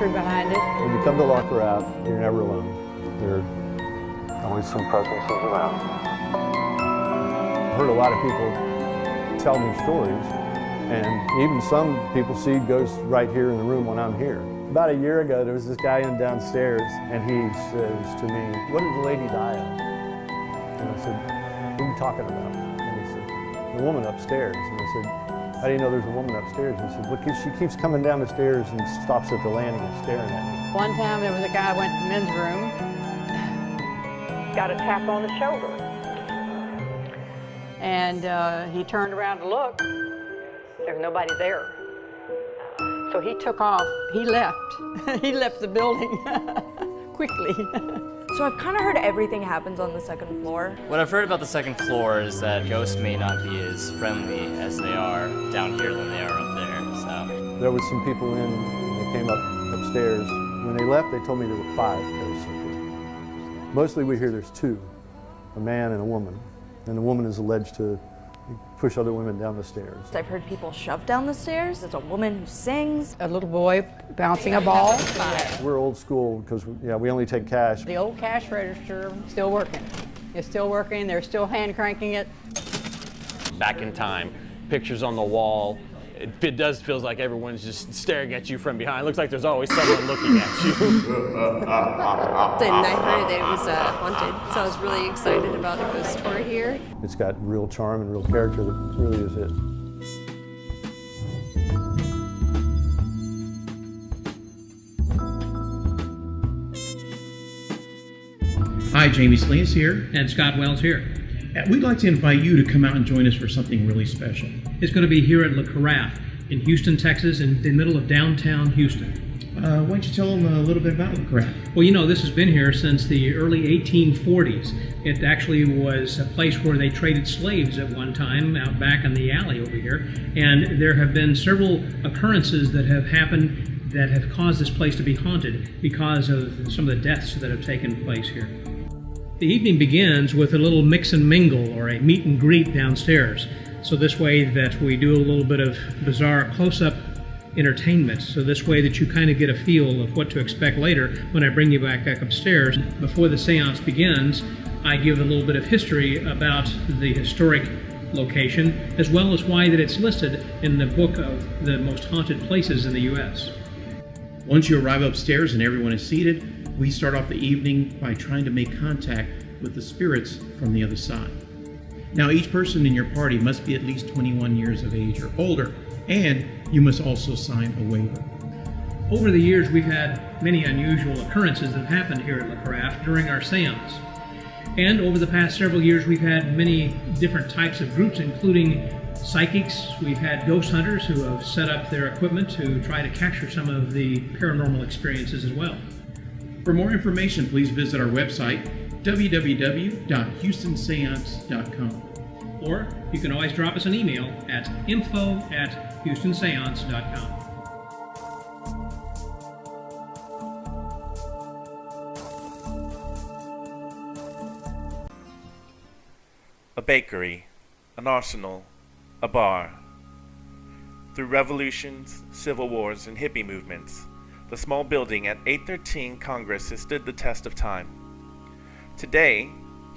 history behind it. When you come to La Carafe, you're never alone. There are always some presences around. I've heard a lot of people tell me stories, and even some people see ghosts right here in the room when I'm here. About a year ago, there was this guy in downstairs, and he says to me, "What did the lady die of?" And I said, "What are you talking about?" And he said, "The woman upstairs." And I said, "How do you know there's a woman upstairs?" And he said, "Look, she keeps coming down the stairs and stops at the landing and staring at me." One time there was a guy who went to the men's room, got a tap on the shoulder. And he turned around to look. There's nobody there. So he took off. He left. He left the building quickly. So I've kind of heard everything happens on the second floor. What I've heard about the second floor is that ghosts may not be as friendly as they are down here than they are up there. So There was some people in, and they came upstairs. When they left, they told me there were 5 ghosts up here. Mostly we hear there's 2, a man and a woman. And the woman is alleged to push other women down the stairs. I've heard people shove down the stairs. There's a woman who sings. A little boy bouncing a ball. We're old school because we only take cash. The old cash register still working. It's still working. They're still hand cranking it. Back in time, pictures on the wall. It does feels like everyone's just staring at you from behind. It looks like there's always someone looking at you. And I heard that it was haunted, so I was really excited about a ghost tour here. It's got real charm and real character. That really is it. Hi, Jamie Salinas here. And Scott Wells here. We'd like to invite you to come out and join us for something really special. It's going to be here at La Carafe in Houston, Texas, in the middle of downtown Houston. Why don't you tell them a little bit about La Carafe? Well, you know, this has been here since the early 1840s. It actually was a place where they traded slaves at one time out back in the alley over here. And there have been several occurrences that have happened that have caused this place to be haunted because of some of the deaths that have taken place here. The evening begins with a little mix and mingle or a meet and greet downstairs. So this way that we do a little bit of bizarre close-up entertainment. So this way that you kind of get a feel of what to expect later when I bring you back upstairs. Before the seance begins, I give a little bit of history about the historic location, as well as why that it's listed in the book of the most haunted places in the U.S. Once you arrive upstairs and everyone is seated, we start off the evening by trying to make contact with the spirits from the other side. Now, each person in your party must be at least 21 years of age or older, and you must also sign a waiver. Over the years, we've had many unusual occurrences that have happened here at La Carafe during our seance. And over the past several years, we've had many different types of groups, including psychics. We've had ghost hunters who have set up their equipment to try to capture some of the paranormal experiences as well. For more information, please visit our website, www.houstonseance.com. Or you can always drop us an email at info@houstonseance.com. A bakery, an arsenal, a bar. Through revolutions, civil wars, and hippie movements, the small building at 813 Congress has stood the test of time. Today,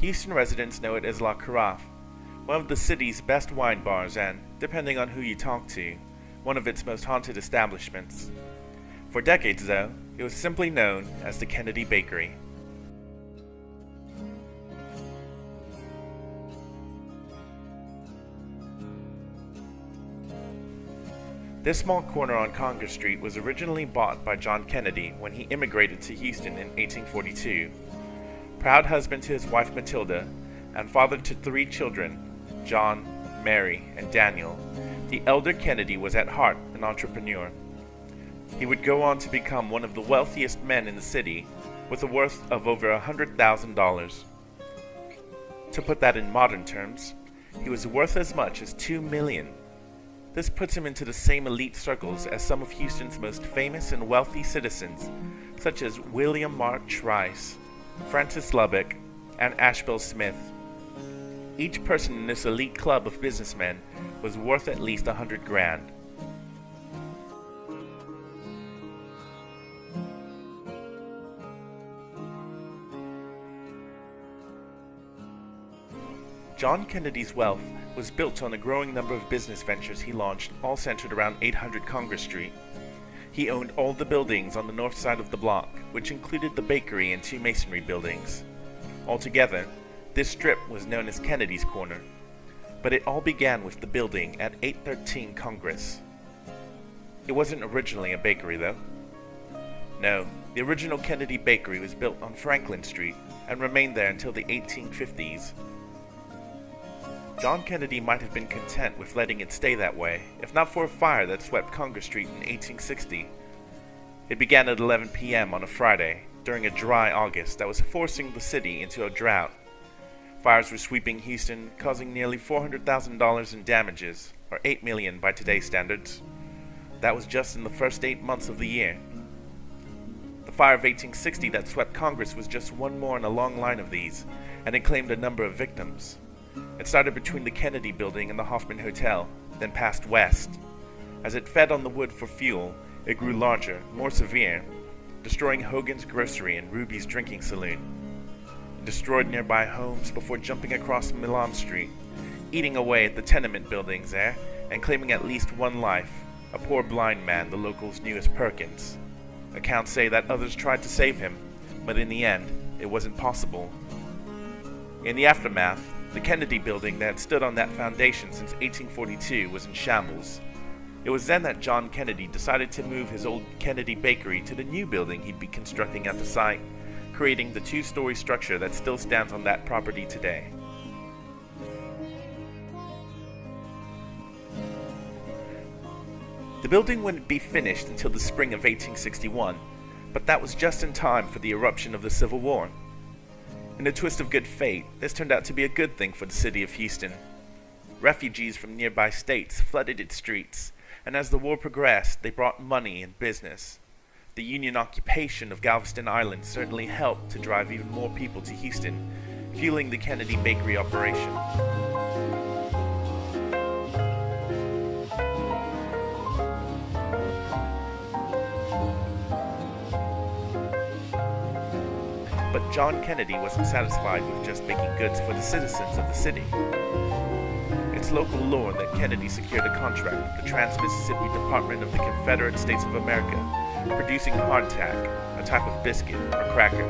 Houston residents know it as La Carafe, one of the city's best wine bars and, depending on who you talk to, one of its most haunted establishments. For decades, though, it was simply known as the Kennedy Bakery. This small corner on Congress Street was originally bought by John Kennedy when he immigrated to Houston in 1842. Proud husband to his wife Matilda, and father to 3 children, John, Mary, and Daniel, the elder Kennedy was at heart an entrepreneur. He would go on to become one of the wealthiest men in the city, with a worth of over $100,000. To put that in modern terms, he was worth as much as $2 million. This puts him into the same elite circles as some of Houston's most famous and wealthy citizens, such as William March Rice, Francis Lubbock, and Ashbel Smith. Each person in this elite club of businessmen was worth at least $100,000. John Kennedy's wealth was built on a growing number of business ventures he launched, all centered around 800 Congress Street. He owned all the buildings on the north side of the block, which included the bakery and 2 masonry buildings. Altogether, this strip was known as Kennedy's Corner, but it all began with the building at 813 Congress. It wasn't originally a bakery, though. No, the original Kennedy Bakery was built on Franklin Street and remained there until the 1850s. John Kennedy might have been content with letting it stay that way, if not for a fire that swept Congress Street in 1860. It began at 11 p.m. on a Friday, during a dry August that was forcing the city into a drought. Fires were sweeping Houston, causing nearly $400,000 in damages, or $8 million by today's standards. That was just in the first 8 months of the year. The fire of 1860 that swept Congress was just one more in a long line of these, and it claimed a number of victims. It started between the Kennedy Building and the Hoffman Hotel, then passed west. As it fed on the wood for fuel, it grew larger, more severe, destroying Hogan's Grocery and Ruby's Drinking Saloon. It destroyed nearby homes before jumping across Milan Street, eating away at the tenement buildings there, and claiming at least one life, a poor blind man the locals knew as Perkins. Accounts say that others tried to save him, but in the end, it wasn't possible. In the aftermath, the Kennedy Building that had stood on that foundation since 1842 was in shambles. It was then that John Kennedy decided to move his old Kennedy Bakery to the new building he'd be constructing at the site, creating the 2-story structure that still stands on that property today. The building wouldn't be finished until the spring of 1861, but that was just in time for the eruption of the Civil War. In a twist of good fate, this turned out to be a good thing for the city of Houston. Refugees from nearby states flooded its streets, and as the war progressed, they brought money and business. The Union occupation of Galveston Island certainly helped to drive even more people to Houston, fueling the Kennedy Bakery operation. But John Kennedy wasn't satisfied with just making goods for the citizens of the city. It's local lore that Kennedy secured a contract with the Trans-Mississippi Department of the Confederate States of America, producing hardtack, a type of biscuit or cracker.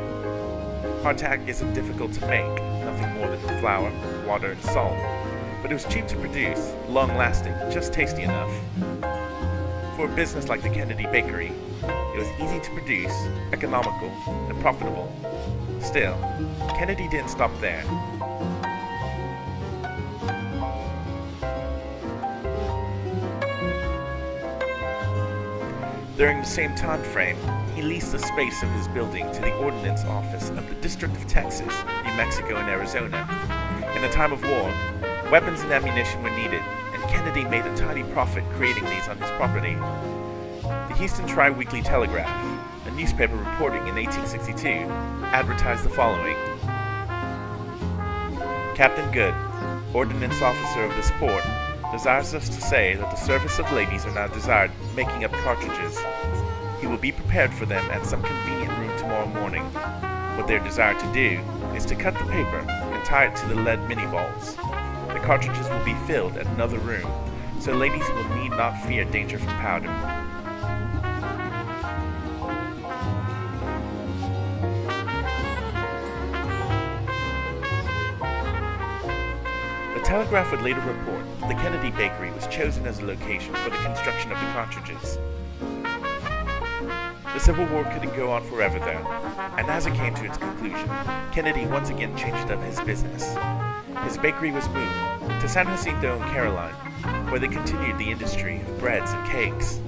Hardtack isn't difficult to make, nothing more than flour, water, and salt, but it was cheap to produce, long-lasting, just tasty enough. For a business like the Kennedy Bakery, it was easy to produce, economical, and profitable. Still, Kennedy didn't stop there. During the same time frame, he leased the space of his building to the Ordnance Office of the District of Texas, New Mexico, and Arizona. In a time of war, weapons and ammunition were needed, and Kennedy made a tidy profit creating these on his property. The Houston Tri-Weekly Telegraph, a newspaper reporting in 1862, advertised the following: Captain Good, Ordnance Officer of this port, desires us to say that the service of ladies are now desired making up cartridges. He will be prepared for them at some convenient room tomorrow morning. What they are desired to do is to cut the paper and tie it to the lead mini balls. The cartridges will be filled at another room, so ladies will need not fear danger from powder. The Telegraph would later report that the Kennedy Bakery was chosen as a location for the construction of the cartridges. The Civil War couldn't go on forever though, and as it came to its conclusion, Kennedy once again changed up his business. His bakery was moved to San Jacinto and Caroline, where they continued the industry of breads and cakes.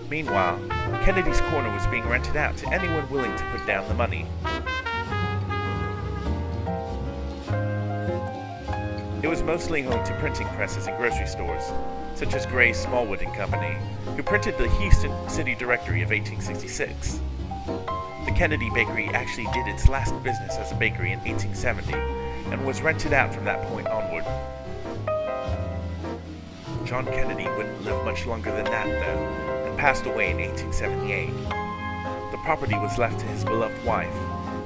Meanwhile, Kennedy's Corner was being rented out to anyone willing to put down the money. It was mostly home to printing presses and grocery stores, such as Gray, Smallwood and Company, who printed the Houston City Directory of 1866. The Kennedy Bakery actually did its last business as a bakery in 1870, and was rented out from that point onward. John Kennedy wouldn't live much longer than that, though, and passed away in 1878. The property was left to his beloved wife,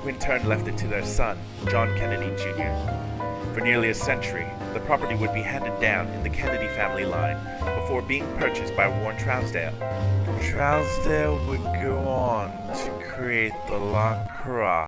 who in turn left it to their son, John Kennedy Jr. For nearly a century, the property would be handed down in the Kennedy family line before being purchased by Warren Trousdale. Trousdale would go on to create the La Croix.